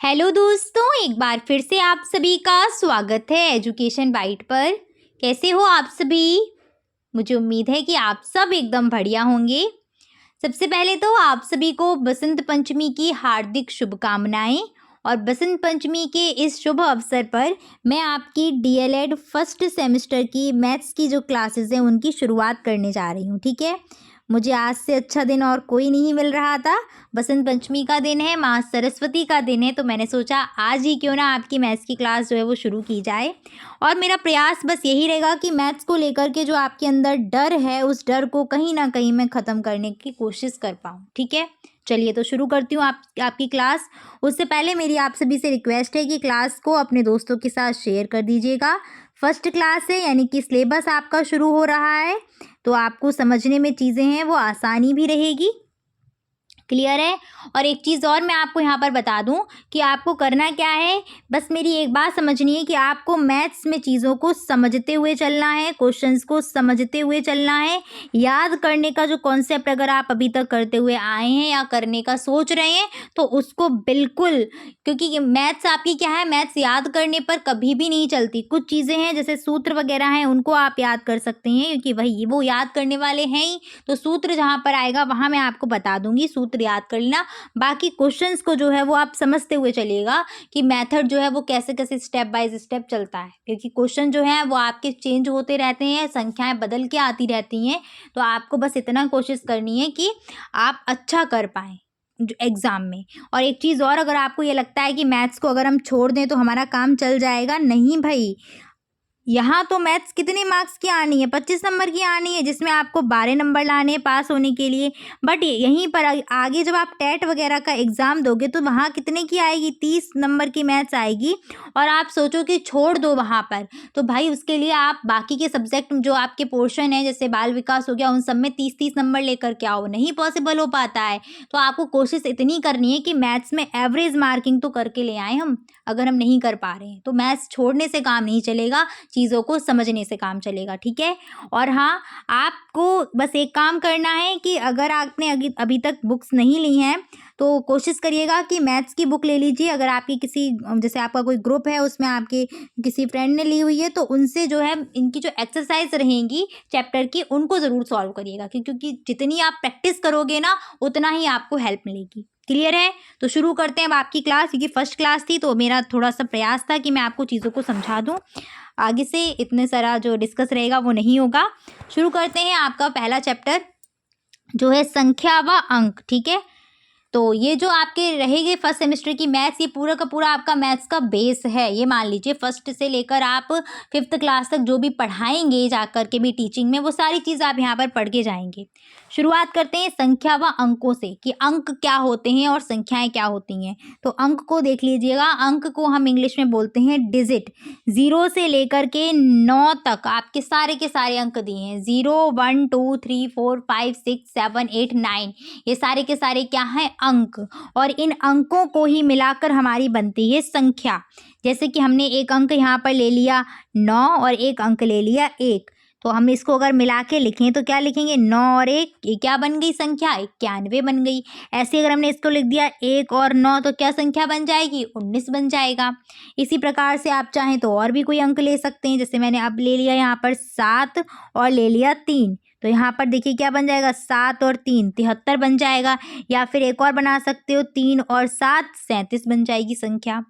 Hello दोस्तों, एक बार फिर से आप सभी का स्वागत है एजुकेशन बाइट पर। कैसे हो आप सभी? मुझे उम्मीद है कि आप सब एकदम बढ़िया होंगे। सबसे पहले तो आप सभी को बसंत पंचमी की हार्दिक शुभकामनाएं। और बसंत पंचमी के इस शुभ अवसर पर मैं आपकी डीएलएड फर्स्ट सेमेस्टर की मैथ्स की जो क्लासेस हैं उनकी शुरुआत करने जा रही हूँ। ठीक है, मुझे आज से अच्छा दिन और कोई नहीं मिल रहा था। बसंत पंचमी का दिन है, माँ सरस्वती का दिन है, तो मैंने सोचा आज ही क्यों ना आपकी मैथ्स की क्लास जो है वो शुरू की जाए। और मेरा प्रयास बस यही रहेगा कि मैथ्स को लेकर के जो आपके अंदर डर है उस डर को कहीं ना कहीं मैं ख़त्म करने की कोशिश कर पाऊँ। ठीक है, चलिए तो शुरू करती हूँ आपकी क्लास। उससे पहले मेरी आप सभी से रिक्वेस्ट है कि क्लास को अपने दोस्तों के साथ शेयर कर दीजिएगा। फर्स्ट क्लास है यानी कि सिलेबस आपका शुरू हो रहा है, तो आपको समझने में चीज़ें हैं वो आसानी भी रहेगी। क्लियर है? और एक चीज़ और मैं आपको यहाँ पर बता दूँ कि आपको करना क्या है, बस मेरी एक बात समझनी है कि आपको मैथ्स में चीज़ों को समझते हुए चलना है, क्वेश्चंस को समझते हुए चलना है। याद करने का जो कॉन्सेप्ट अगर आप अभी तक करते हुए आए हैं या करने का सोच रहे हैं तो उसको बिल्कुल, क्योंकि मैथ्स आपकी क्या है, मैथ्स याद करने पर कभी भी नहीं चलती। कुछ चीज़ें हैं जैसे सूत्र वगैरह हैं उनको आप याद कर सकते हैं, क्योंकि वही वो याद करने वाले हैं ही। तो सूत्र जहाँ पर आएगा वहाँ मैं आपको बता दूंगी, सूत्र याद कर लेना। बाकी क्वेश्चंस को जो है वो आप समझते हुए चलिएगा कि मेथड जो है वो कैसे कैसे स्टेप बाय स्टेप चलता है, क्योंकि क्वेश्चन जो है वो आपके चेंज होते रहते हैं, संख्याएं बदल के आती रहती हैं। तो आपको बस इतना कोशिश करनी है कि आप अच्छा कर पाएँ एग्ज़ाम में। और एक चीज़ और, अगर आपको ये लगता है कि मैथ्स को अगर हम छोड़ दें तो हमारा काम चल जाएगा, नहीं भाई। यहाँ तो मैथ्स कितने मार्क्स की आनी है, 25 नंबर की आनी है, जिसमें आपको 12 नंबर लाने हैं पास होने के लिए। बट यहीं पर आगे जब आप टेट वगैरह का एग्ज़ाम दोगे तो वहाँ कितने की आएगी, 30 नंबर की मैथ्स आएगी। और आप सोचो कि छोड़ दो वहाँ पर, तो भाई उसके लिए आप बाकी के सब्जेक्ट जो आपके पोर्शन है जैसे बाल विकास हो गया उन सब में 30-30 नंबर लेकर के आओ, नहीं पॉसिबल हो पाता है। तो आपको कोशिश इतनी करनी है कि मैथ्स में एवरेज मार्किंग तो करके ले आए हम। अगर हम नहीं कर पा रहे हैं तो मैथ्स छोड़ने से काम नहीं चलेगा, चीज़ों को समझने से काम चलेगा। ठीक है, और हाँ, आपको बस एक काम करना है कि अगर आपने अभी तक बुक्स नहीं ली हैं तो कोशिश करिएगा कि मैथ्स की बुक ले लीजिए। अगर आपकी किसी, जैसे आपका कोई ग्रुप है उसमें आपके किसी फ्रेंड ने ली हुई है तो उनसे जो है इनकी जो एक्सरसाइज रहेंगी चैप्टर की उनको ज़रूर सॉल्व करिएगा, क्योंकि जितनी आप प्रैक्टिस करोगे ना उतना ही आपको हेल्प मिलेगी। क्लियर है? तो शुरू करते हैं अब आपकी क्लास, क्योंकि फर्स्ट क्लास थी तो मेरा थोड़ा सा प्रयास था कि मैं आपको चीज़ों को समझा दूं। आगे से इतने सारा जो डिस्कस रहेगा वो नहीं होगा। शुरू करते हैं आपका पहला चैप्टर जो है संख्या व अंक। ठीक है, तो ये जो आपके रहेंगे फर्स्ट सेमेस्टर की मैथ्स, ये पूरा का पूरा आपका मैथ्स का बेस है। ये मान लीजिए फर्स्ट से लेकर आप 5th क्लास तक जो भी पढ़ाएंगे जाकर के भी टीचिंग में, वो सारी चीज़ आप यहाँ पर पढ़ के जाएंगे। शुरुआत करते हैं संख्या व अंकों से कि अंक क्या होते हैं और संख्याएं क्या होती हैं। तो अंक को देख लीजिएगा, अंक को हम इंग्लिश में बोलते हैं डिजिट। 0 से लेकर के 9 तक आपके सारे के सारे अंक दिए हैं। 0, 1, 2, 3, 4, 5, 6, 7, 8, 9, ये सारे के सारे क्या हैं, अंक। और इन अंकों को ही मिलाकर हमारी बनती है संख्या। जैसे कि हमने एक अंक यहाँ पर ले लिया 9 और एक अंक ले लिया 1, तो हम इसको अगर मिला के लिखें तो क्या लिखेंगे, 9 और 1, ये क्या बन गई संख्या, 91 बन गई। ऐसे अगर हमने इसको लिख दिया 1 और 9 तो क्या संख्या बन जाएगी, 19 बन जाएगा। इसी प्रकार से आप चाहें तो और भी कोई अंक ले सकते हैं, जैसे मैंने अब ले लिया यहाँ पर 7 और ले लिया 3, तो यहाँ पर देखिए क्या बन जाएगा, 7 और 3 73 बन जाएगा। या फिर एक और बना सकते हो, 3 और 7 37 बन जाएगी संख्या।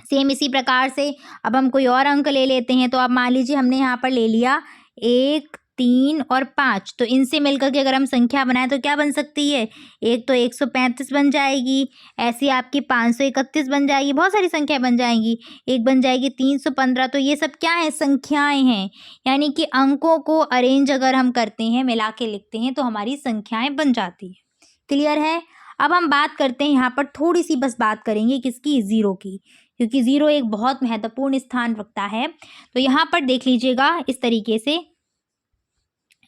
सेम इसी प्रकार से अब हम कोई और अंक ले लेते हैं। तो अब मान लीजिए हमने यहाँ पर ले लिया 1, 3 और 5, तो इनसे मिलकर के अगर हम संख्या बनाएं तो क्या बन सकती है, एक तो 135 बन जाएगी, ऐसी आपकी 531 बन जाएगी, बहुत सारी संख्या बन जाएंगी। एक बन जाएगी 315। तो ये सब क्या है, संख्याएं हैं। यानी कि अंकों को अरेंज अगर हम करते हैं, मिला के लिखते हैं तो हमारी संख्याएं बन जाती है। क्लियर है? अब हम बात करते हैं यहाँ पर, थोड़ी सी बस बात करेंगे किसकी, ज़ीरो की, क्योंकि ज़ीरो एक बहुत महत्वपूर्ण स्थान रखता है। तो यहाँ पर देख लीजिएगा इस तरीके से,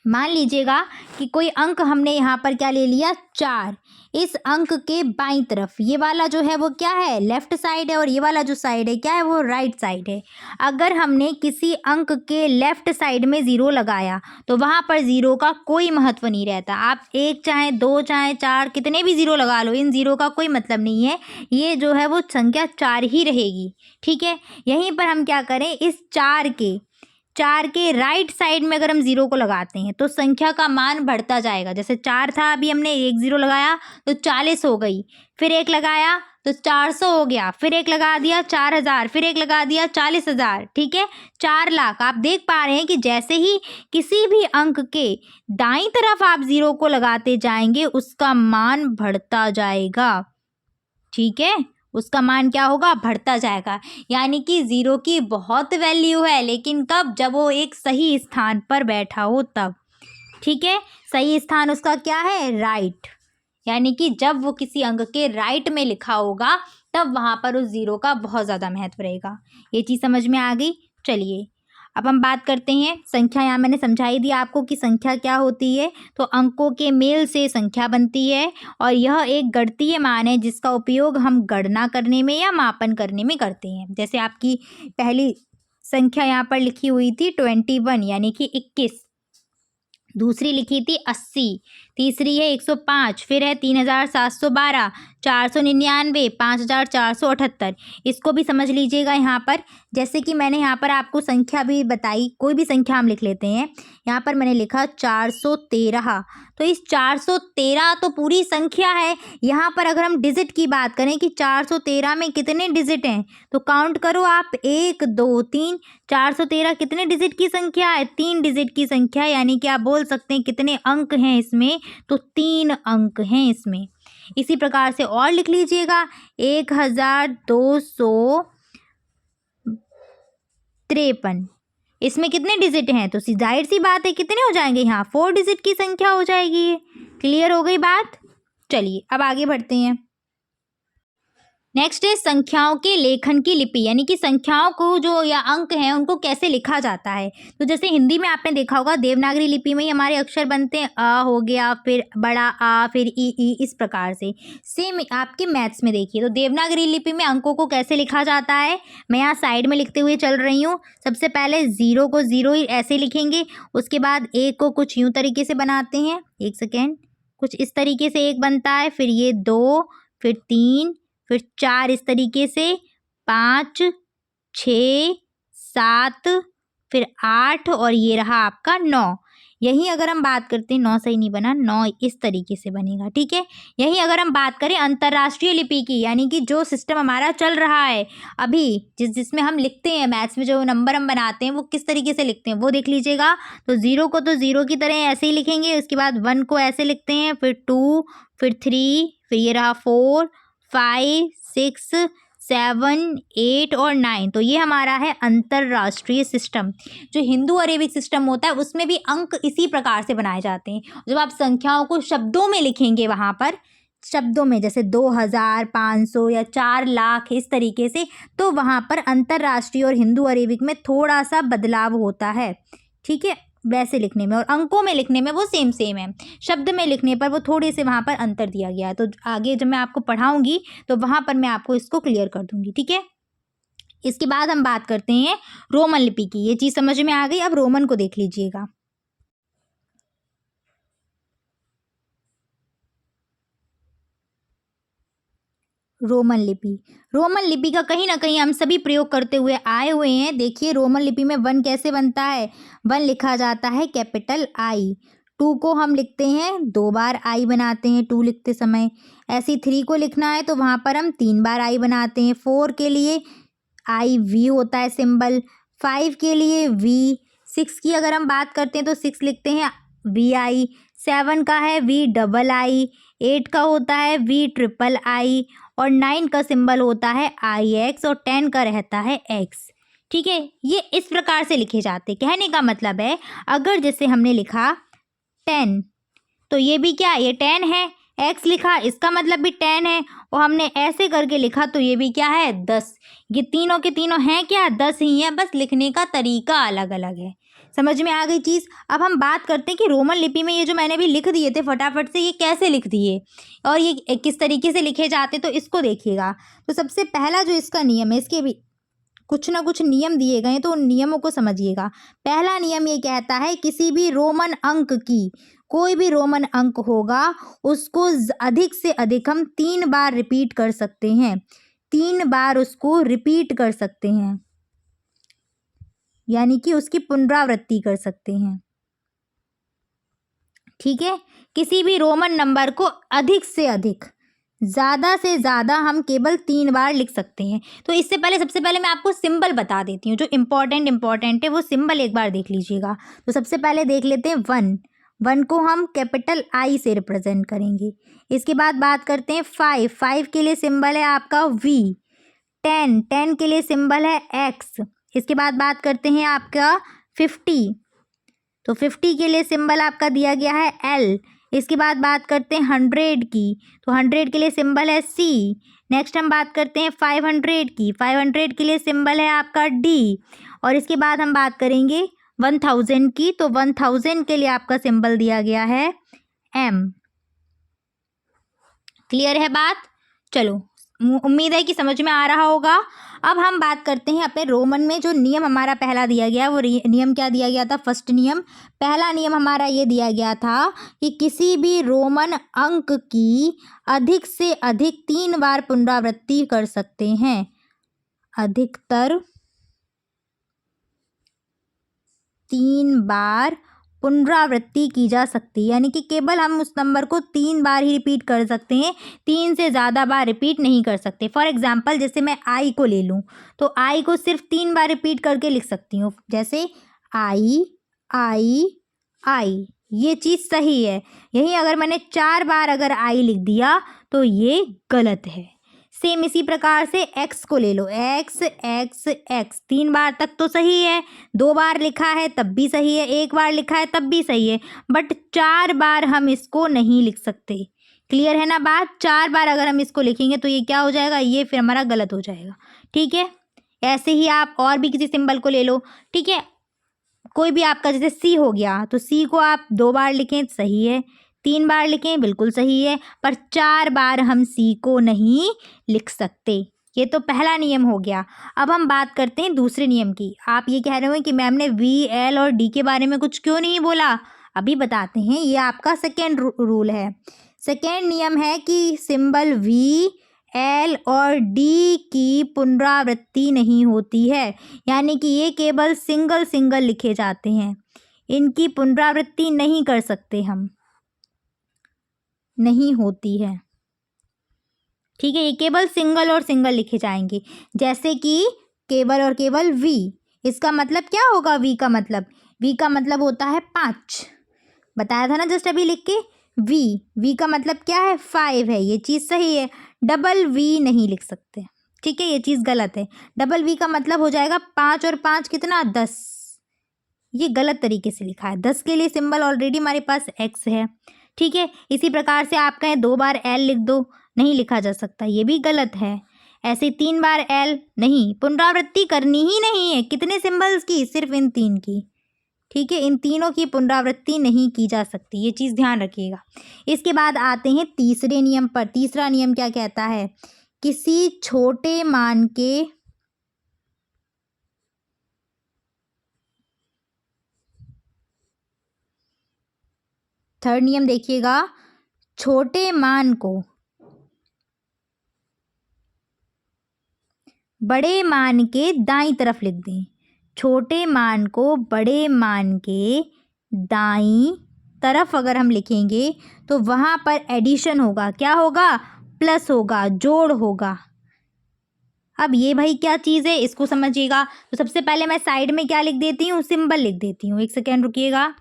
मान लीजिएगा कि कोई अंक हमने यहाँ पर क्या ले लिया 4। इस अंक के बाईं तरफ ये वाला जो है वो क्या है, लेफ्ट साइड है, और ये वाला जो साइड है क्या है, वो राइट साइड है। अगर हमने किसी अंक के लेफ्ट साइड में 0 लगाया तो वहाँ पर 0 का कोई महत्व नहीं रहता। आप 1 चाहे 2 चाहे 4 कितने भी 0 लगा लो, इन 0 का कोई मतलब नहीं है। ये जो है वो संख्या 4 ही रहेगी। ठीक है, यहीं पर हम क्या करें, इस 4 के राइट साइड में अगर हम 0 को लगाते हैं तो संख्या का मान बढ़ता जाएगा। जैसे 4 था, अभी हमने 1 0 लगाया तो 40 हो गई, फिर 1 लगाया तो 400 हो गया, फिर 1 लगा दिया 4000, फिर 1 लगा दिया 40,000। ठीक है, 4 लाख। आप देख पा रहे हैं कि जैसे ही किसी भी अंक के दाईं तरफ आप 0 को लगाते जाएंगे उसका मान बढ़ता जाएगा। ठीक है, उसका मान क्या होगा, बढ़ता जाएगा। यानी कि 0 की बहुत वैल्यू है, लेकिन कब, जब वो एक सही स्थान पर बैठा हो तब। ठीक है, सही स्थान उसका क्या है, राइट। यानी कि जब वो किसी अंक के राइट में लिखा होगा तब वहाँ पर उस 0 का बहुत ज़्यादा महत्व रहेगा। ये चीज़ समझ में आ गई। चलिए अब हम बात करते हैं संख्या। यहाँ मैंने समझा ही दिया आपको कि संख्या क्या होती है। तो अंकों के मेल से संख्या बनती है और यह एक गणितीय मान है जिसका उपयोग हम गणना करने में या मापन करने में करते हैं। जैसे आपकी पहली संख्या यहाँ पर लिखी हुई थी 21 यानी कि 21, दूसरी लिखी थी 80, तीसरी है 105, फिर है 3712, 499, 5478। इसको भी समझ लीजिएगा यहाँ पर। जैसे कि मैंने यहाँ पर आपको संख्या भी बताई, कोई भी संख्या हम लिख लेते हैं। यहाँ पर मैंने लिखा 413, तो इस 413 तो पूरी संख्या है। यहाँ पर अगर हम डिजिट की बात करें कि 413 में कितने डिजिट हैं, तो काउंट करो आप, 1 2 3। 413 कितने डिजिट की संख्या है, 3 डिजिट की संख्या है। यानी कि आप बोल सकते हैं कितने अंक हैं इसमें, तो 3 अंक हैं इसमें। इसी प्रकार से और लिख लीजिएगा 1253, इसमें कितने डिजिट हैं, तो जाहिर सी बात है कितने हो जाएंगे, यहाँ 4 डिजिट की संख्या हो जाएगी। ये क्लियर हो गई बात। चलिए अब आगे बढ़ते हैं। नेक्स्ट है संख्याओं के लेखन की लिपि, यानी कि संख्याओं को जो या अंक हैं उनको कैसे लिखा जाता है। तो जैसे हिंदी में आपने देखा होगा देवनागरी लिपि में ही हमारे अक्षर बनते हैं, अ हो गया, फिर बड़ा आ, फिर ई, इस प्रकार से। सेम आपके मैथ्स में देखिए, तो देवनागरी लिपि में अंकों को कैसे लिखा जाता है, मैं यहाँ साइड में लिखते हुए चल रही हूँ। सबसे पहले 0 को 0 ही ऐसे लिखेंगे, उसके बाद 1 को कुछ यूँ तरीके से बनाते हैं, 1 सेकेंड, कुछ इस तरीके से 1 बनता है, फिर ये 2, फिर 3, फिर 4 इस तरीके से, 5 6 7, फिर 8 और ये रहा आपका 9। यहीं अगर हम बात करते हैं, 9 सही नहीं बना, 9 इस तरीके से बनेगा। ठीक है, यहीं अगर हम बात करें अंतर्राष्ट्रीय लिपि की, यानी कि जो सिस्टम हमारा चल रहा है अभी, जिसमें हम लिखते हैं मैथ्स में, जो नंबर हम बनाते हैं वो किस तरीके से लिखते हैं वो देख लीजिएगा। तो 0 को तो 0 की तरह ऐसे ही लिखेंगे, उसके बाद 1 को ऐसे लिखते हैं, फिर 2, फिर 3, फिर ये रहा 4 5 6 7 8 और 9। तो ये हमारा है अंतर्राष्ट्रीय सिस्टम। जो हिंदू अरेबिक सिस्टम होता है उसमें भी अंक इसी प्रकार से बनाए जाते हैं। जब आप संख्याओं को शब्दों में लिखेंगे, वहाँ पर शब्दों में जैसे 2000 500 या 4 लाख इस तरीके से, तो वहाँ पर अंतर्राष्ट्रीय और हिंदू अरेबिक में थोड़ा सा बदलाव होता है। ठीक है, वैसे लिखने में, और अंकों में लिखने में वो सेम है, शब्द में लिखने पर वो थोड़े से वहाँ पर अंतर दिया गया है। तो आगे जब मैं आपको पढ़ाऊंगी तो वहाँ पर मैं आपको इसको क्लियर कर दूंगी। ठीक है, इसके बाद हम बात करते हैं रोमन लिपि की। ये चीज़ समझ में आ गई। अब रोमन को देख लीजिएगा। रोमन लिपि का कहीं ना कहीं हम सभी प्रयोग करते हुए आए हुए हैं। देखिए रोमन लिपि में 1 कैसे बनता है, 1 लिखा जाता है कैपिटल I। 2 को हम लिखते हैं 2 बार I बनाते हैं 2 लिखते समय। ऐसे 3 को लिखना है तो वहाँ पर हम 3 बार I बनाते हैं। 4 के लिए IV होता है सिंबल, 5 के लिए V, 6 की अगर हम बात करते हैं तो 6 लिखते हैं VI, 7 का है VII, 8 का होता है VIII और 9 का सिंबल होता है IX और 10 का रहता है X। ठीक है, ये इस प्रकार से लिखे जाते। कहने का मतलब है अगर जैसे हमने लिखा 10 तो ये भी क्या, ये 10 है, X लिखा इसका मतलब भी 10 है, और हमने ऐसे करके लिखा तो ये भी क्या है 10। ये तीनों के तीनों हैं क्या, 10 ही है, बस लिखने का तरीका अलग अलग है। समझ में आ गई चीज़। अब हम बात करते हैं कि रोमन लिपि में ये जो मैंने भी लिख दिए थे फटाफट से, ये कैसे लिख दिए और ये किस तरीके से लिखे जाते, तो इसको देखिएगा। तो सबसे पहला जो इसका नियम है, इसके भी कुछ ना कुछ नियम दिए गए हैं, तो उन नियमों को समझिएगा। पहला नियम ये कहता है किसी भी रोमन अंक की, कोई भी रोमन अंक होगा उसको अधिक से अधिक हम 3 बार रिपीट कर सकते हैं, 3 बार उसको रिपीट कर सकते हैं, यानी कि उसकी पुनरावृत्ति कर सकते हैं। ठीक है, किसी भी रोमन नंबर को अधिक से अधिक, ज़्यादा से ज़्यादा हम केवल 3 बार लिख सकते हैं। तो इससे पहले सबसे पहले मैं आपको सिंबल बता देती हूँ, जो इम्पॉर्टेंट है वो सिंबल एक बार देख लीजिएगा। तो सबसे पहले देख लेते हैं 1, 1 को हम कैपिटल आई से रिप्रेजेंट करेंगे। इसके बाद बात करते हैं 5, 5 के लिए सिंबल है आपका वी। 10, 10 के लिए सिंबल है एक्स। इसके बाद बात करते हैं आपका 50, तो 50 के लिए सिंबल आपका दिया गया है एल। इसके बाद बात करते हैं 100 की, तो 100 के लिए सिंबल है सी। नेक्स्ट हम बात करते हैं 500 की, 500 के लिए सिंबल है आपका डी। और इसके बाद हम बात करेंगे 1000 की, तो 1000 के लिए आपका सिंबल दिया गया है एम। क्लियर है बात? चलो, उम्मीद है कि समझ में आ रहा होगा। अब हम बात करते हैं अपने रोमन में जो नियम हमारा पहला दिया गया, वो नियम क्या दिया गया था? फर्स्ट नियम, पहला नियम हमारा ये दिया गया था कि किसी भी रोमन अंक की अधिक से अधिक 3 बार पुनरावृत्ति कर सकते हैं, अधिकतर 3 बार पुनरावृत्ति की जा सकती है, यानी कि केवल हम उस नंबर को 3 बार ही रिपीट कर सकते हैं, 3 से ज़्यादा बार रिपीट नहीं कर सकते। फॉर एग्जांपल जैसे मैं आई को ले लूँ, तो आई को सिर्फ 3 बार रिपीट करके लिख सकती हूँ, जैसे आई आई आई, ये चीज़ सही है। यही अगर मैंने 4 बार अगर आई लिख दिया तो ये गलत है। सेम इसी प्रकार से एक्स को ले लो, एक्स एक्स एक्स, 3 बार तक तो सही है, 2 बार लिखा है तब भी सही है, 1 बार लिखा है तब भी सही है, बट 4 बार हम इसको नहीं लिख सकते। क्लियर है ना बात? 4 बार अगर हम इसको लिखेंगे तो ये क्या हो जाएगा? ये फिर हमारा गलत हो जाएगा। ठीक है, ऐसे ही आप और भी किसी सिंबल को ले लो। ठीक है, कोई भी आपका जैसे सी हो गया, तो सी को आप 2 बार लिखें सही है, 3 बार लिखें बिल्कुल सही है, पर 4 बार हम सी को नहीं लिख सकते। ये तो पहला नियम हो गया। अब हम बात करते हैं दूसरे नियम की। आप ये कह रहे हो कि मैम ने वी, एल और डी के बारे में कुछ क्यों नहीं बोला? अभी बताते हैं। ये आपका सेकेंड रूल है। सेकेंड नियम है कि सिंबल वी, एल और डी की पुनरावृत्ति नहीं होती है, यानी कि ये केवल सिंगल सिंगल लिखे जाते हैं, इनकी पुनरावृत्ति नहीं कर सकते हम, नहीं होती है। ठीक है, ये केवल सिंगल और सिंगल लिखे जाएंगे, जैसे कि केवल और केवल वी। इसका मतलब क्या होगा? वी का मतलब होता है 5, बताया था ना जस्ट अभी लिख के। वी का मतलब क्या है? 5 है, ये चीज़ सही है। डबल वी नहीं लिख सकते, ठीक है, ये चीज़ गलत है। डबल वी का मतलब हो जाएगा 5 और 5 कितना? 10। ये गलत तरीके से लिखा है। 10 के लिए सिंबल ऑलरेडी हमारे पास एक्स है। ठीक है, इसी प्रकार से आप कहें 2 बार एल लिख दो, नहीं लिखा जा सकता, ये भी गलत है। ऐसे 3 बार एल नहीं, पुनरावृत्ति करनी ही नहीं है। कितने सिंबल्स की? सिर्फ इन 3 की। ठीक है, इन तीनों की पुनरावृत्ति नहीं की जा सकती, ये चीज़ ध्यान रखिएगा। इसके बाद आते हैं तीसरे नियम पर। तीसरा नियम क्या कहता है? किसी छोटे मान के थर्ड नियम देखिएगा, छोटे मान को बड़े मान के दाईं तरफ लिख दें। छोटे मान को बड़े मान के दाईं तरफ अगर हम लिखेंगे तो वहाँ पर एडिशन होगा। क्या होगा? प्लस होगा, जोड़ होगा। अब ये भाई क्या चीज़ है, इसको समझिएगा। तो सबसे पहले मैं साइड में क्या लिख देती हूँ? सिंबल लिख देती हूँ। एक सेकेंड रुकिएगा।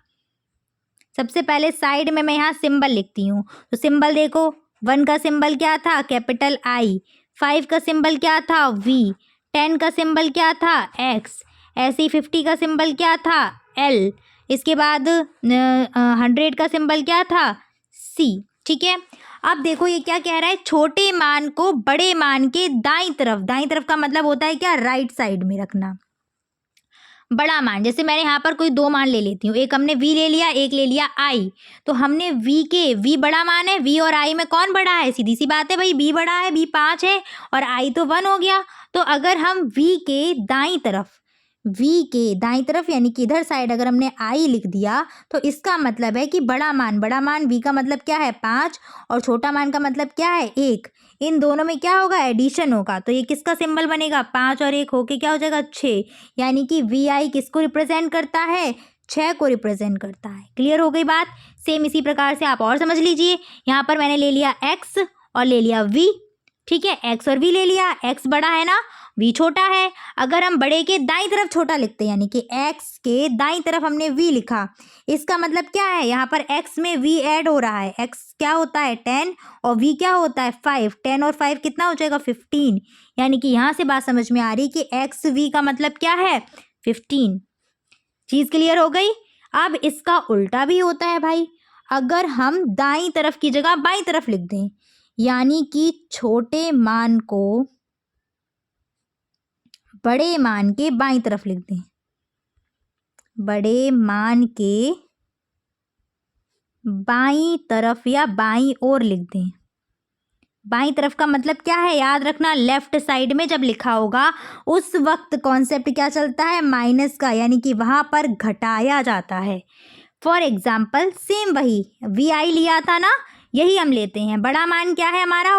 सबसे पहले साइड में मैं यहाँ सिंबल लिखती हूँ। तो सिंबल देखो, 1 का सिंबल क्या था? Capital I. 5 का सिंबल क्या था? वी। 10 का सिंबल क्या था? एक्स। ऐसे ही 50 का सिंबल क्या था? एल। इसके बाद 100 का सिंबल क्या था? सी। ठीक है, अब देखो ये क्या कह रहा है? छोटे मान को बड़े मान के दाईं तरफ का मतलब होता है क्या? राइट साइड में रखना। बड़ा मान, जैसे मैंने यहाँ पर कोई दो मान ले लेती हूँ, एक हमने v ले लिया, एक ले लिया i, तो हमने v बड़ा मान है, v और i में कौन बड़ा है? सीधी सी बात है भाई, b बड़ा है, b 5 है और i तो 1 हो गया। तो अगर हम v के दाईं तरफ यानी कि इधर साइड अगर हमने i लिख दिया तो इसका मतलब है कि बड़ा मान v का मतलब क्या है? 5 और छोटा मान का मतलब क्या है? 1। इन दोनों में क्या होगा? एडिशन होगा। तो ये किसका सिंबल बनेगा? 5 और 1 होके क्या हो जाएगा? 6। यानी कि vi किसको रिप्रेजेंट करता है? 6 को रिप्रेजेंट करता है। क्लियर हो गई बात? सेम इसी प्रकार से आप और समझ लीजिए। यहाँ पर मैंने ले लिया x और ले लिया v, ठीक है, x और v ले लिया। x बड़ा है ना, v छोटा है। अगर हम बड़े के दाईं तरफ छोटा लिखते हैं यानी कि x के दाईं तरफ हमने v लिखा, इसका मतलब क्या है? यहाँ पर x में v ऐड हो रहा है। x क्या होता है? 10 और v क्या होता है? 5। 10 और 5 कितना हो जाएगा? 15। यानी कि यहाँ से बात समझ में आ रही कि x v का मतलब क्या है? 15। चीज़ क्लियर हो गई? अब इसका उल्टा भी होता है भाई। अगर हम दाईं तरफ की जगह बाईं तरफ लिख दें, यानी कि छोटे मान को बड़े मान के बाईं तरफ लिख दें, बड़े मान के बाईं तरफ या बाईं ओर लिख दें। बाईं तरफ का मतलब क्या है? याद रखना, लेफ्ट साइड में जब लिखा होगा उस वक्त कॉन्सेप्ट क्या चलता है? माइनस का, यानी कि वहां पर घटाया जाता है। फॉर एग्जाम्पल सेम वही vi लिया था ना, यही हम लेते हैं। बड़ा मान क्या है हमारा?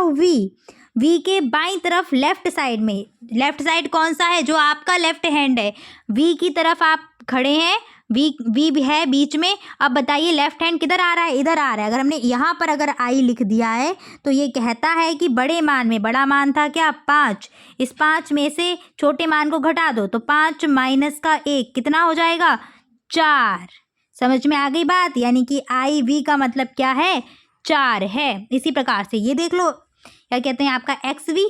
v के बाईं तरफ लेफ्ट साइड में, लेफ्ट साइड कौन सा है? जो आपका लेफ्ट हैंड है, v की तरफ आप खड़े हैं, v है बीच में। अब बताइए लेफ्ट हैंड किधर आ रहा है? इधर आ रहा है। अगर हमने यहाँ पर अगर i लिख दिया है तो ये कहता है कि बड़े मान में, बड़ा मान था क्या? 5। इस 5 में से छोटे मान को घटा दो तो 5 माइनस का 1 कितना हो जाएगा? 4। समझ में आ गई बात? यानी कि i v का मतलब क्या है? 4 है। इसी प्रकार से ये देख लो, क्या कहते हैं आपका एक्स वी,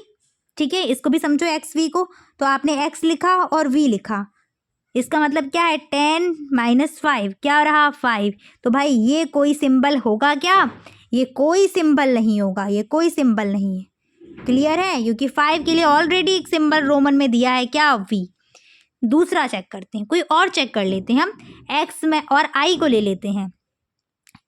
ठीक है, इसको भी समझो एक्स वी को। तो आपने एक्स लिखा और वी लिखा, इसका मतलब क्या है? 10 माइनस 5 क्या रहा? 5। तो भाई ये कोई सिंबल होगा क्या? ये कोई सिंबल नहीं होगा, ये कोई सिंबल नहीं है। क्लियर है? क्योंकि 5 के लिए ऑलरेडी एक सिंबल रोमन में दिया है, क्या? वी। दूसरा चेक करते हैं, कोई और चेक कर लेते हैं हम। एक्स में और आई को ले लेते हैं।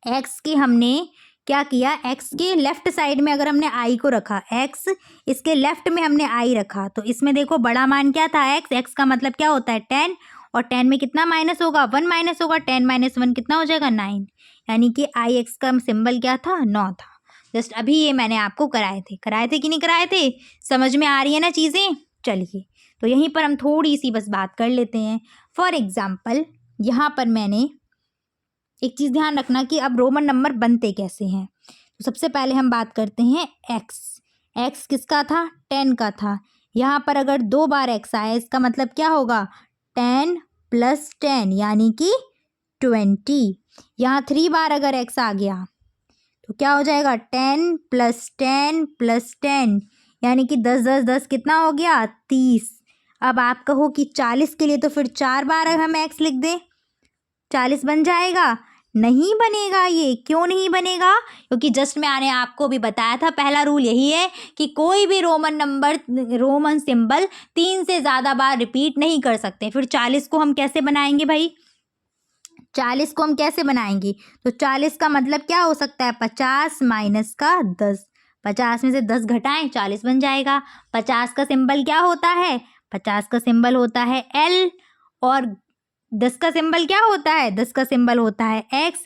एक्स की हमने क्या किया? एक्स के लेफ्ट साइड में अगर हमने आई को रखा, एक्स इसके लेफ्ट में हमने आई रखा, तो इसमें देखो बड़ा मान क्या था? एक्स। एक्स का मतलब क्या होता है? 10। और 10 में कितना माइनस होगा? 1 माइनस होगा। 10 माइनस 1 कितना हो जाएगा? 9। यानी कि आई एक्स का सिंबल क्या था? 9 था। जस्ट अभी ये मैंने आपको कराए थे कि नहीं कराए थे? समझ में आ रही है ना चीज़ें? चलिए, तो यहीं पर हम थोड़ी सी बस बात कर लेते हैं। फॉर एग्जाम्पल यहाँ पर मैंने एक चीज़ ध्यान रखना कि अब रोमन नंबर बनते कैसे हैं। तो सबसे पहले हम बात करते हैं एक्स। एक्स किसका था? 10 का था। यहाँ पर अगर 2 बार एक्स आया इसका मतलब क्या होगा? 10 प्लस 10 यानी कि 20। यहाँ 3 बार अगर एक्स आ गया तो क्या हो जाएगा? 10 प्लस 10 प्लस 10 यानी कि 10 10 10 कितना हो गया? 30। अब आप कहो कि 40 के लिए तो फिर 4 बार अगर हम एक्स लिख दें 40 बन जाएगा? नहीं बनेगा। ये क्यों नहीं बनेगा? क्योंकि जस्ट मैंने आपको भी बताया था, पहला रूल यही है कि कोई भी रोमन सिंबल 3 से ज़्यादा बार रिपीट नहीं कर सकते। फिर 40 को हम कैसे बनाएंगे भाई? 40 को हम कैसे बनाएंगे? तो 40 का मतलब क्या हो सकता है? 50 माइनस का 10। 50 में से 10 घटाएं 40 बन जाएगा। 50 का सिंबल क्या होता है? 50 का सिंबल होता है L। और 10 का सिंबल क्या होता है? 10 का सिंबल होता है X।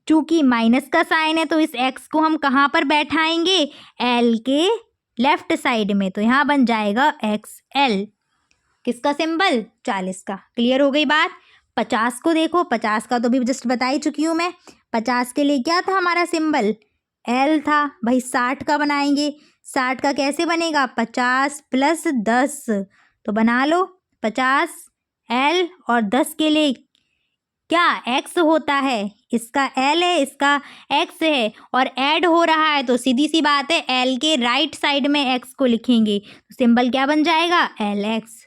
चूंकि माइनस का साइन है तो इस X को हम कहाँ पर बैठाएंगे? L के लेफ्ट साइड में। तो यहाँ बन जाएगा XL। किसका सिंबल? 40 का। क्लियर हो गई बात? 50 को देखो, 50 का तो भी जस्ट बता ही चुकी हूँ मैं। 50 के लिए क्या था हमारा सिंबल? L था। भाई 60 का बनाएंगे। 60 का कैसे बनेगा? 50 प्लस 10। तो बना लो 50 L और 10 के लिए क्या X होता है? इसका L है, इसका X है और ऐड हो रहा है तो सीधी सी बात है L के राइट साइड में X को लिखेंगे तो सिंबल क्या बन जाएगा? LX।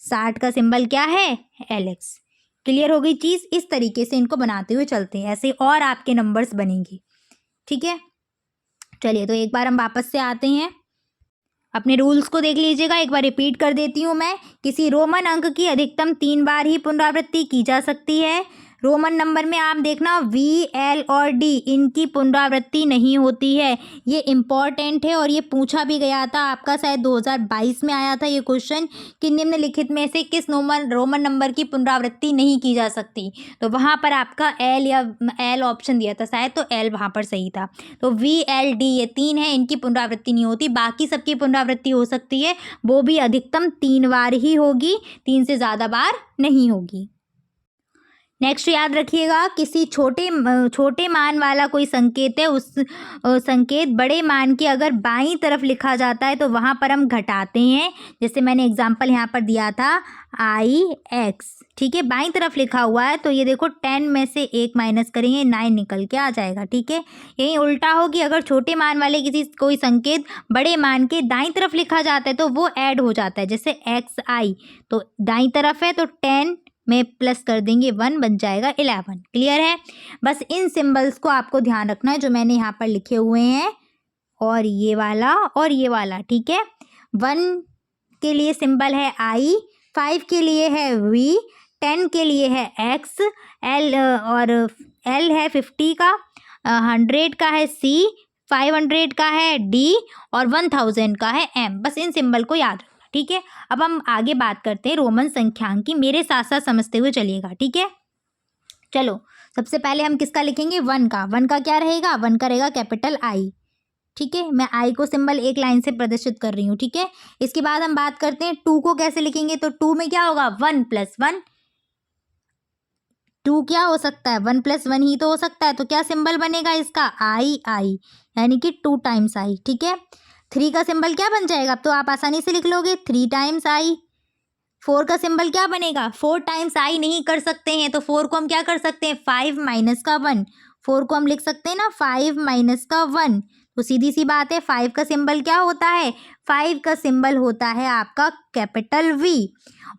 60 का सिंबल क्या है? LX। क्लियर हो गई चीज़? इस तरीके से इनको बनाते हुए चलते हैं, ऐसे और आपके नंबर्स बनेंगे। ठीक है, चलिए तो एक बार हम वापस से आते हैं। अपने रूल्स को देख लीजिएगा, एक बार रिपीट कर देती हूँ मैं। किसी रोमन अंक की अधिकतम 3 बार ही पुनरावृत्ति की जा सकती है। रोमन नंबर में आप देखना वी, एल और डी, इनकी पुनरावृत्ति नहीं होती है। ये इम्पॉर्टेंट है और ये पूछा भी गया था आपका, शायद 2022 में आया था ये क्वेश्चन कि निम्नलिखित में से किस रोमन नंबर की पुनरावृत्ति नहीं की जा सकती। तो वहाँ पर आपका एल या एल ऑप्शन दिया था शायद, तो एल वहाँ पर सही था। तो वी, एल, डी ये 3 है, इनकी पुनरावृत्ति नहीं होती। बाकी सबकी पुनरावृत्ति हो सकती है, वो भी अधिकतम 3 बार ही होगी, 3 से ज़्यादा बार नहीं होगी। नेक्स्ट याद रखिएगा, किसी छोटे मान वाला कोई संकेत है, उस संकेत बड़े मान की अगर बाईं तरफ लिखा जाता है तो वहाँ पर हम घटाते हैं। जैसे मैंने एग्जांपल यहाँ पर दिया था IX, ठीक है, बाईं तरफ लिखा हुआ है तो ये देखो 10 में से 1 माइनस करेंगे 9 निकल के आ जाएगा, ठीक है। यही उल्टा होगी, अगर छोटे मान वाले कोई संकेत बड़े मान के दाईं तरफ लिखा जाता है तो वो ऐड हो जाता है। जैसे XI तो दाईं तरफ है तो 10 में प्लस कर देंगे 1 बन जाएगा 11। क्लियर है? बस इन सिंबल्स को आपको ध्यान रखना है जो मैंने यहाँ पर लिखे हुए हैं, और ये वाला, ठीक है। 1 के लिए सिंबल है I, 5 के लिए है V, 10 के लिए है X, L और L है 50 का, 100 का है C, 500 का है D और 1000 का है M। बस इन सिंबल को याद रखना, ठीक है। अब हम आगे बात करते हैं रोमन संख्यांक की, मेरे साथ साथ समझते हुए चलिएगा, ठीक है। चलो सबसे पहले हम किसका लिखेंगे? 1 का। 1 का क्या रहेगा? 1 का रहेगा कैपिटल I, ठीक है। मैं I को सिंबल एक लाइन से प्रदर्शित कर रही हूँ, ठीक है। इसके बाद हम बात करते हैं 2 को कैसे लिखेंगे। तो 2 में क्या होगा? 1 + 1। 2 क्या हो सकता है? 1 + 1 ही तो हो सकता है। तो क्या सिंबल बनेगा इसका? I, यानी कि 2 टाइम्स I, ठीक है। 3 का सिंबल क्या बन जाएगा? अब तो आप आसानी से लिख लोगे 3 टाइम्स I। 4 का सिंबल क्या बनेगा? 4 टाइम्स I नहीं कर सकते हैं, तो 4 को हम क्या कर सकते हैं? 5 माइनस का 1। 4 को हम लिख सकते हैं ना 5 माइनस का 1। तो सीधी सी बात है, 5 का सिंबल क्या होता है? 5 का सिंबल होता है आपका कैपिटल V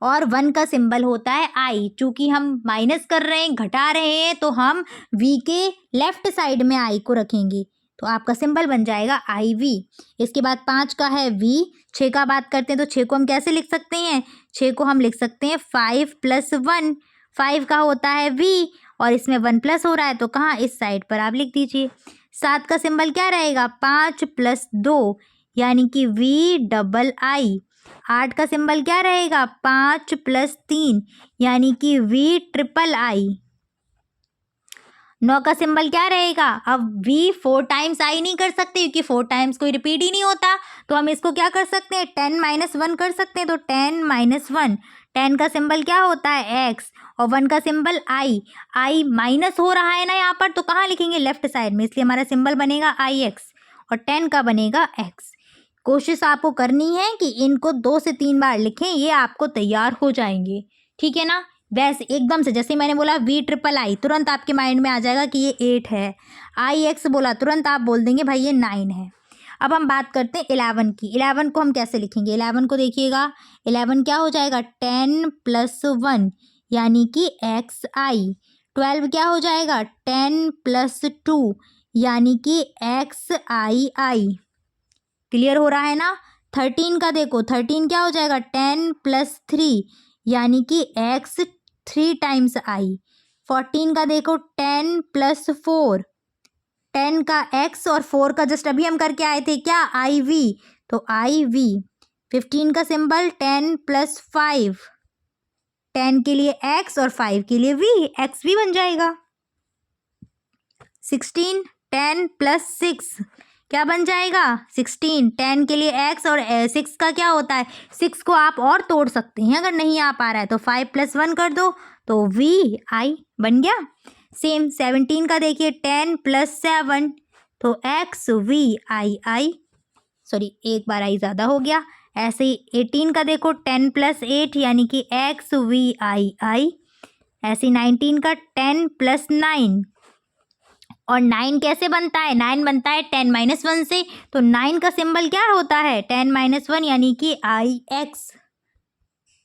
और 1 का सिंबल होता है I। चूंकि हम माइनस कर रहे हैं, घटा रहे हैं, तो हम V के लेफ्ट साइड में I को रखेंगे, तो आपका सिंबल बन जाएगा IV। इसके बाद 5 का है V। 6 का बात करते हैं तो 6 को हम कैसे लिख सकते हैं? 6 को हम लिख सकते हैं 5 + 1। 5 का होता है V और इसमें 1 प्लस हो रहा है, तो कहाँ? इस साइड पर आप लिख दीजिए। 7 का सिंबल क्या रहेगा? 5 + 2 यानी कि VII। 8 का सिंबल क्या रहेगा? 5 + 3 यानी कि VIII। 9 का सिंबल क्या रहेगा? अब V 4 टाइम्स I नहीं कर सकते क्योंकि 4 टाइम्स कोई रिपीट ही नहीं होता, तो हम इसको क्या कर सकते हैं? 10 - 1 कर सकते हैं। तो 10 - 1। 10 का सिंबल क्या होता है? X और 1 का सिंबल I माइनस हो रहा है ना यहाँ पर, तो कहाँ लिखेंगे? लेफ्ट साइड में, इसलिए हमारा सिंबल बनेगा IX और 10 का बनेगा X। कोशिश आपको करनी है कि इनको 2 से 3 बार लिखें, ये आपको तैयार हो जाएंगे, ठीक है ना। वैसे एकदम से जैसे मैंने बोला VIII, तुरंत आपके माइंड में आ जाएगा कि ये 8 है। IX बोला, तुरंत आप बोल देंगे भाई ये 9 है। अब हम बात करते हैं 11 की। 11 को हम कैसे लिखेंगे? 11 को देखिएगा, 11 क्या हो जाएगा? 10 + 1 यानी कि XI। 12 क्या हो जाएगा? 10 + 2 यानी कि XII। क्लियर हो रहा है ना। 13 का देखो, 13 क्या हो जाएगा? 10 + 3 यानी कि X 3 टाइम्स I। 14 का देखो, 10 + 4, 10 का X और 4 का जस्ट अभी हम करके आए थे क्या? IV, तो IV। 15 का सिंबल 10 + 5, 10 के लिए X और 5 के लिए V, XV बन जाएगा। 16, 10 + 6 क्या बन जाएगा? 16। 10 के लिए X और 6 का क्या होता है? 6 को आप और तोड़ सकते हैं, अगर नहीं आ पा रहा है तो 5 + 1 कर दो, तो VI बन गया। सेम 17 का देखिए, 10 + 7 तो XVII, सॉरी एक बार I ज़्यादा हो गया। ऐसे ही 18 का देखो, 10 + 8 यानी कि XVII। ऐसे 19 का 10 + 9, और 9 कैसे बनता है? 9 बनता है 10 - 1 से, तो 9 का सिंबल क्या होता है? 10 - 1 यानी कि IX।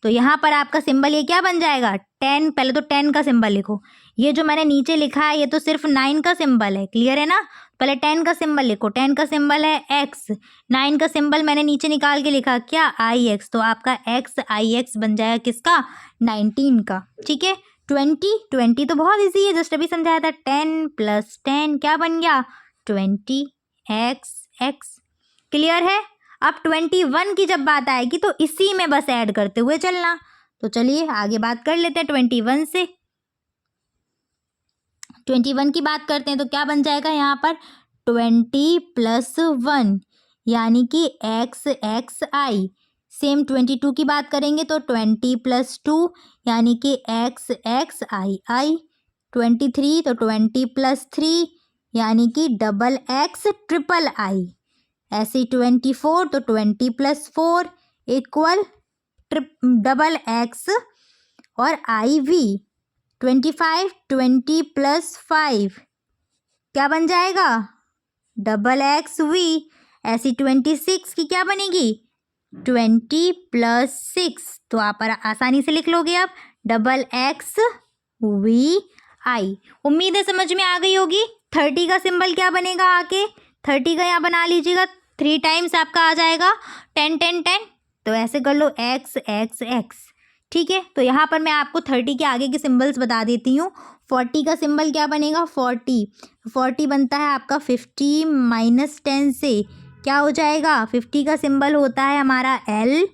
तो यहाँ पर आपका सिंबल ये क्या बन जाएगा? 10। पहले तो 10 का सिंबल लिखो, ये जो मैंने नीचे लिखा है ये तो सिर्फ 9 का सिंबल है, क्लियर है ना। पहले 10 का सिंबल लिखो, 10 का सिंबल है एक्स, 9 का सिंबल मैंने नीचे निकाल के लिखा क्या, आई एक्स, तो आपका एक्स आई एक्स बन जाएगा किसका, 19 का। ठीक है, 20 तो बहुत ईजी है, जस्ट अभी समझाया था। 10 + 10 क्या बन गया, 20 एक्स एक्स। क्लियर है। अब 21 की जब बात आएगी तो इसी में बस ऐड करते हुए चलना। तो चलिए आगे बात कर लेते हैं 21 से। 21 की बात करते हैं तो क्या बन जाएगा यहाँ पर, 20 + 1 यानी कि एक्स एक्स आई। सेम 22 की बात करेंगे तो 20 + 2 यानी कि एक्स एक्स आई आई। 23 तो 20 + 3 यानी कि डबल एक्स ट्रिपल आई। ऐसे 24 तो 20 + 4 इक्वल डबल एक्स और आई वी। 25 20 + 5 क्या बन जाएगा, डबल एक्स वी। ऐसी 26 की क्या बनेगी, 20 + 6, तो आप आसानी से लिख लोगे अब डबल एक्स वी आई। उम्मीद है समझ में आ गई होगी। 30 का सिंबल क्या बनेगा आके, 30 का यहाँ बना लीजिएगा, 3 टाइम्स आपका आ जाएगा 10 10 10, तो ऐसे कर लो एक्स एक्स एक्स। ठीक है, तो यहाँ पर मैं आपको 30 के आगे के सिंबल्स बता देती हूँ। 40 का सिंबल क्या बनेगा, 40 बनता है आपका 50 - 10 से क्या हो जाएगा, 50 का सिंबल होता है हमारा एल,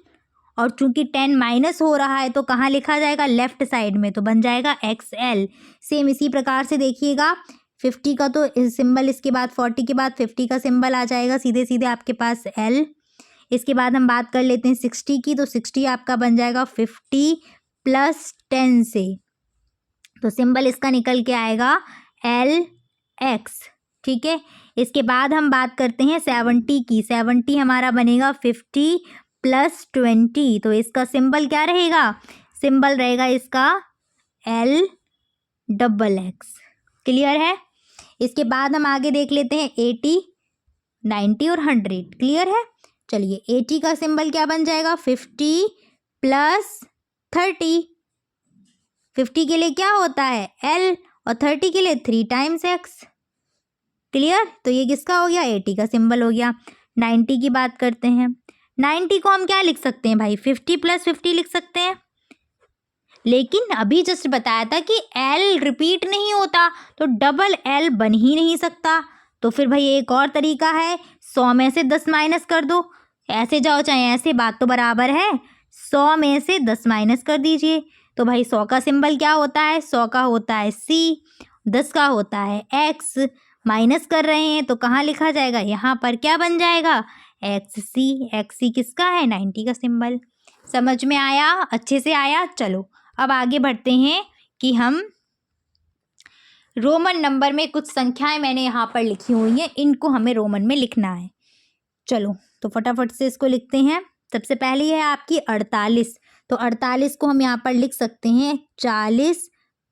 और चूंकि 10 माइनस हो रहा है तो कहाँ लिखा जाएगा, लेफ्ट साइड में, तो बन जाएगा XL। सेम इसी प्रकार से देखिएगा 50 का तो सिंबल, इसके बाद 40 के बाद 50 का सिंबल आ जाएगा सीधे सीधे आपके पास L। इसके बाद हम बात कर लेते हैं 60 की, तो 60 आपका बन जाएगा 50 + 10 से, तो सिंबल इसका निकल के आएगा LX। ठीक है, इसके बाद हम बात करते हैं 70 की। 70 हमारा बनेगा 50 + 20, तो इसका सिंबल क्या रहेगा, सिंबल रहेगा इसका LXX। क्लियर है। इसके बाद हम आगे देख लेते हैं 80 90 और 100। क्लियर है। चलिए 80 का सिंबल क्या बन जाएगा, 50 + 30। 50 के लिए क्या होता है L, और 30 के लिए 3 टाइम्स X। क्लियर, तो ये किसका हो गया, 80 का सिंबल हो गया। 90 की बात करते हैं। 90 को हम क्या लिख सकते हैं भाई, 50 + 50 लिख सकते हैं, लेकिन अभी जस्ट बताया था कि L रिपीट नहीं होता, तो डबल L बन ही नहीं सकता। तो फिर भाई एक और तरीका है, 100 में से 10 माइनस कर दो, ऐसे जाओ चाहे ऐसे, बात तो बराबर है। 100 में से 10 माइनस कर दीजिए, तो भाई 100 का सिंबल क्या होता है, 100 का होता है C, 10 का होता है X। माइनस कर रहे हैं तो कहाँ लिखा जाएगा, यहाँ पर क्या बन जाएगा, XC। XC किसका है, 90 का सिंबल। समझ में आया, अच्छे से आया। चलो अब आगे बढ़ते हैं कि हम रोमन नंबर में कुछ संख्याएं मैंने यहाँ पर लिखी हुई हैं, इनको हमें रोमन में लिखना है। चलो तो फटाफट से इसको लिखते हैं। सबसे पहली है आपकी 48, तो 48 को हम यहाँ पर लिख सकते हैं 40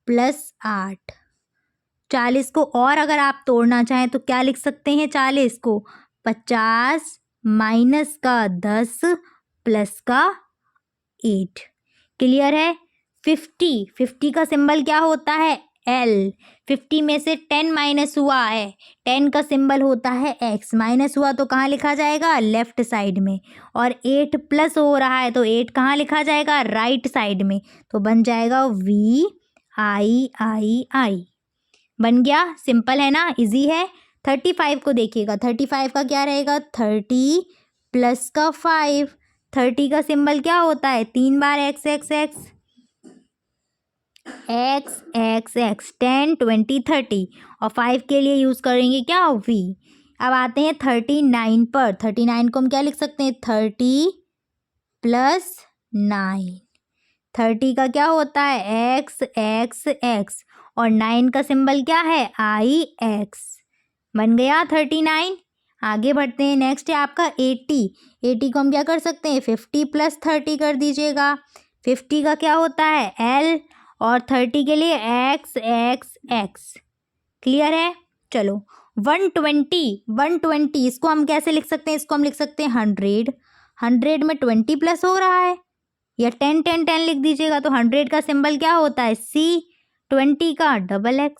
+ 8। 40 को और अगर आप तोड़ना चाहें तो क्या लिख सकते हैं, 40 को 50 - का 10 + का 8। क्लियर है। 50 का सिंबल क्या होता है L। 50 में से 10 माइनस हुआ है, 10 का सिंबल होता है X। माइनस हुआ तो कहाँ लिखा जाएगा, लेफ्ट साइड में, और 8 प्लस हो रहा है तो 8 कहाँ लिखा जाएगा, राइट साइड में, तो बन जाएगा VIII। बन गया, सिंपल है ना, इजी है। 35 को देखिएगा, 35 का क्या रहेगा, 30 + का 5। 30 का सिंबल क्या होता है, 3 बार X X X X X X, 10 20 30, और 5 के लिए यूज़ करेंगे क्या, V। अब आते हैं 39 पर। 39 को हम क्या लिख सकते हैं, 30 + 9। 30 का क्या होता है, X X X, और 9 का सिंबल क्या है, IX। बन गया 39। आगे बढ़ते हैं, नेक्स्ट है आपका 80। 80 को हम क्या कर सकते हैं, 50 + 30 कर दीजिएगा। 50 का क्या होता है L, और 30 के लिए X X X। क्लियर है। चलो 120 इसको हम कैसे लिख सकते हैं, इसको हम लिख सकते हैं 100। 100 में 20 प्लस हो रहा है, या 10 10 10 लिख दीजिएगा, तो 100 का सिंबल क्या होता है C, 20 का डबल X।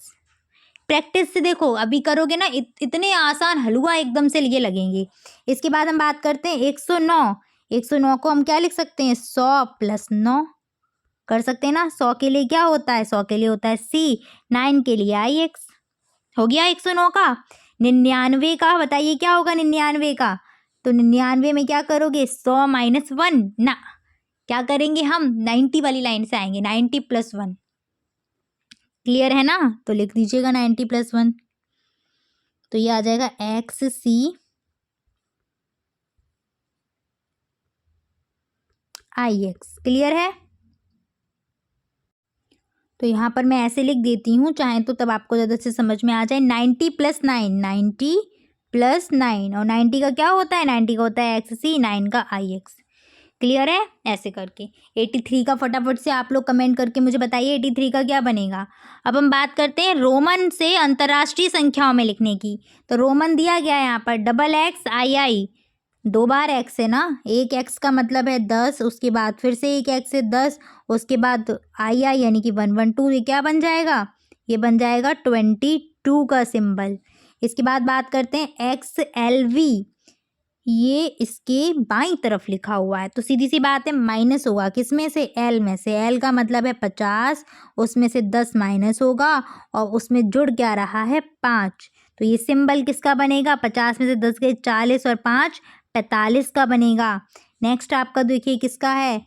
प्रैक्टिस से देखो, अभी करोगे ना इतने आसान हलवा एकदम से ये लगेंगे। इसके बाद हम बात करते हैं 109। 109 को हम क्या लिख सकते हैं, 100 + 9 कर सकते हैं ना। 100 के लिए क्या होता है, 100 के लिए होता है C, 9 के लिए IX। हो गया 109 का। 99 का बताइए क्या होगा 99 का, तो 99 में क्या करोगे, 100 - 1 ना, क्या करेंगे हम 90 वाली लाइन से आएंगे, 90 + 1। क्लियर है ना, तो लिख दीजिएगा 90 + 1, तो ये आ जाएगा XC IX। क्लियर है, तो यहाँ पर मैं ऐसे लिख देती हूँ, चाहे तो तब आपको ज़्यादा से समझ में आ जाए। 90 + 9, 90 + 9, और 90 का क्या होता है, 90 का होता है XC, 9 का IX। क्लियर है, ऐसे करके। 83 का फटाफट से आप लोग कमेंट करके मुझे बताइए 83 का क्या बनेगा। अब हम बात करते हैं रोमन से अंतर्राष्ट्रीय संख्याओं में लिखने की। तो रोमन दिया गया है यहाँ पर XXII, 2 बार x है ना, एक x का मतलब है 10, उसके बाद फिर से एक x है 10, उसके बाद II यानी कि 112, ये क्या बन जाएगा, ये बन जाएगा 22 का सिंबल। इसके बाद बात करते हैं XLV, ये इसके बाईं तरफ लिखा हुआ है, तो सीधी सी बात है माइनस होगा, किस में से, L में से। L का मतलब है 50, उसमें से 10 माइनस होगा, और उसमें जुड़ क्या रहा है, 5। तो ये सिंबल किसका बनेगा, 50 में से 10 गए 40 और 5 45 का बनेगा। नेक्स्ट आपका देखिए किसका है,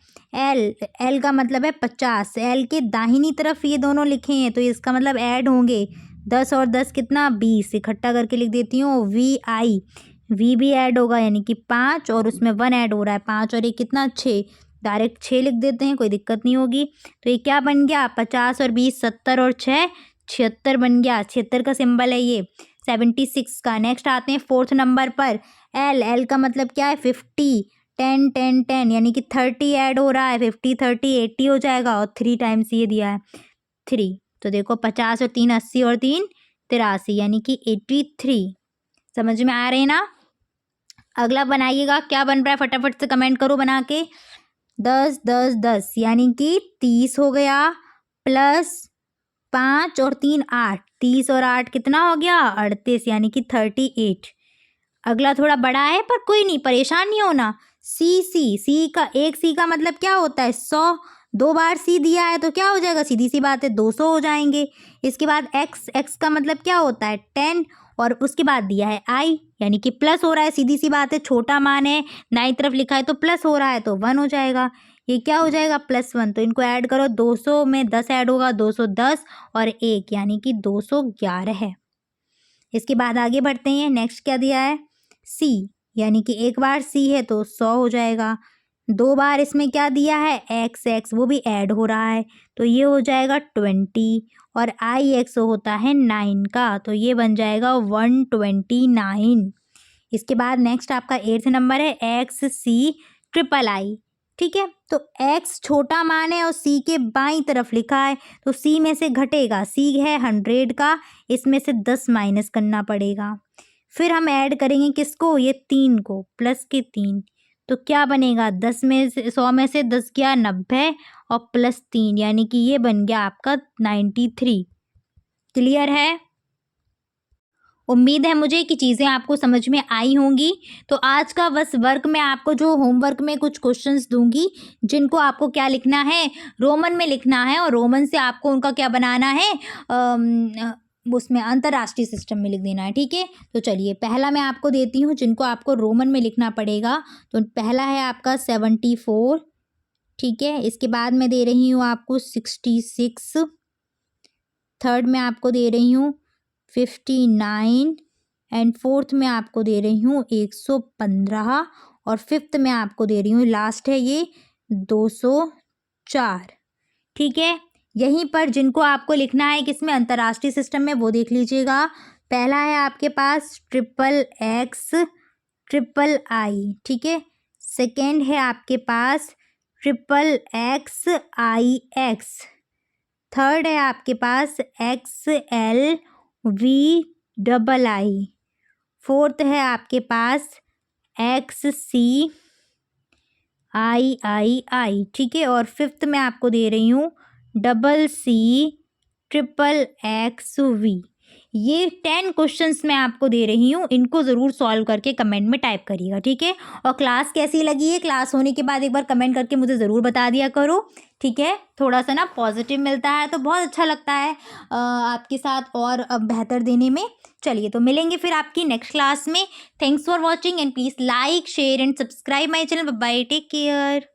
L का मतलब है 50, L के दाहिनी तरफ ये दोनों लिखे हैं, तो इसका मतलब ऐड होंगे, 10 और 10 कितना, 20, इकट्ठा करके लिख देती हूँ VI, V भी ऐड होगा यानी कि 5, और उसमें 1 ऐड हो रहा है, 5 और 1 कितना, 6, डायरेक्ट 6 लिख देते हैं, कोई दिक्कत नहीं होगी। तो ये क्या बन गया, 50 और 20 70 और 6 76 बन गया, 76 का सिंबल है ये, 76 का। नेक्स्ट आते हैं 4th नंबर पर, L का मतलब क्या है, 50, 10 10 10 यानी कि 30 ऐड हो रहा है, 50 30 80 हो जाएगा, और 3 टाइम्स ये दिया है 3, तो देखो 50 और 3 80 और 3 83 यानी कि 83। समझ में आ रहे हैं ना। अगला बनाइएगा, क्या बन रहा है फटाफट से कमेंट करो बना के। 10 10 10 यानी कि 30 हो गया, प्लस 5 और 3 8, 30 और 8 कितना हो गया, 38 यानी कि 38। अगला थोड़ा बड़ा है पर कोई नहीं, परेशान नहीं होना। सी का, एक सी का मतलब क्या होता है, 100, 2 बार सी दिया है तो क्या हो जाएगा, सीधी सी बात है 200 हो जाएंगे। इसके बाद एक्स का मतलब क्या होता है, 10, और उसके बाद दिया है आई यानी कि प्लस हो रहा है, सीधी सी बात है, छोटा मान है, दाईं तरफ लिखा है तो प्लस हो रहा है, तो 1 हो जाएगा। ये क्या हो जाएगा, +1, तो इनको ऐड करो, 200 में 10 ऐड होगा, 210 और 1 यानी कि 211 है। इसके बाद आगे बढ़ते हैं, नेक्स्ट क्या दिया है, सी यानी कि एक बार सी है तो 100 हो जाएगा, 2 बार इसमें क्या दिया है, एक्स वो भी ऐड हो रहा है, तो ये हो जाएगा 20, और IX होता है 9 का, तो ये बन जाएगा 129। इसके बाद नेक्स्ट आपका 8th नंबर है XCIII, ठीक है। तो X छोटा मान है और C के बाईं तरफ लिखा है, तो C में से घटेगा, C है 100 का, इसमें से 10 माइनस करना पड़ेगा, फिर हम ऐड करेंगे किसको, ये 3 को, प्लस के 3, तो क्या बनेगा, 10 में से 100 में से 10 गया 90, और प्लस 3 यानी कि ये बन गया आपका 93। क्लियर है, उम्मीद है मुझे कि चीज़ें आपको समझ में आई होंगी। तो आज का बस वर्क में आपको जो होमवर्क में कुछ क्वेश्चंस दूंगी, जिनको आपको क्या लिखना है, रोमन में लिखना है, और रोमन से आपको उनका क्या बनाना है, उसमें अंतर्राष्ट्रीय सिस्टम में लिख देना है, ठीक है। तो चलिए पहला मैं आपको देती हूँ, जिनको आपको रोमन में लिखना पड़ेगा। तो पहला है आपका 74, ठीक है। इसके बाद मैं दे रही हूँ आपको 66, थर्ड में आपको दे रही हूँ 59, एंड 4th में आपको दे रही हूँ 115, और 5th में आपको दे रही हूँ, लास्ट है ये 204, ठीक है। यहीं पर जिनको आपको लिखना है किसमें, अंतर्राष्ट्रीय सिस्टम में, वो देख लीजिएगा। पहला है आपके पास XXI, ठीक है। सेकेंड है आपके पास XXIX, थर्ड है आपके पास XLVII, फोर्थ है आपके पास XCIII, ठीक है। और 5th में आपको दे रही हूँ CCXXV। ये 10 क्वेश्चंस मैं आपको दे रही हूँ, इनको ज़रूर सॉल्व करके कमेंट में टाइप करिएगा, ठीक है। और क्लास कैसी लगी है, क्लास होने के बाद एक बार कमेंट करके मुझे ज़रूर बता दिया करो, ठीक है। थोड़ा सा ना पॉजिटिव मिलता है तो बहुत अच्छा लगता है आपके साथ और बेहतर देने में। चलिए तो मिलेंगे फिर आपकी नेक्स्ट क्लास में। Thanks for watching and please like share and subscribe my channel. Bye, take care.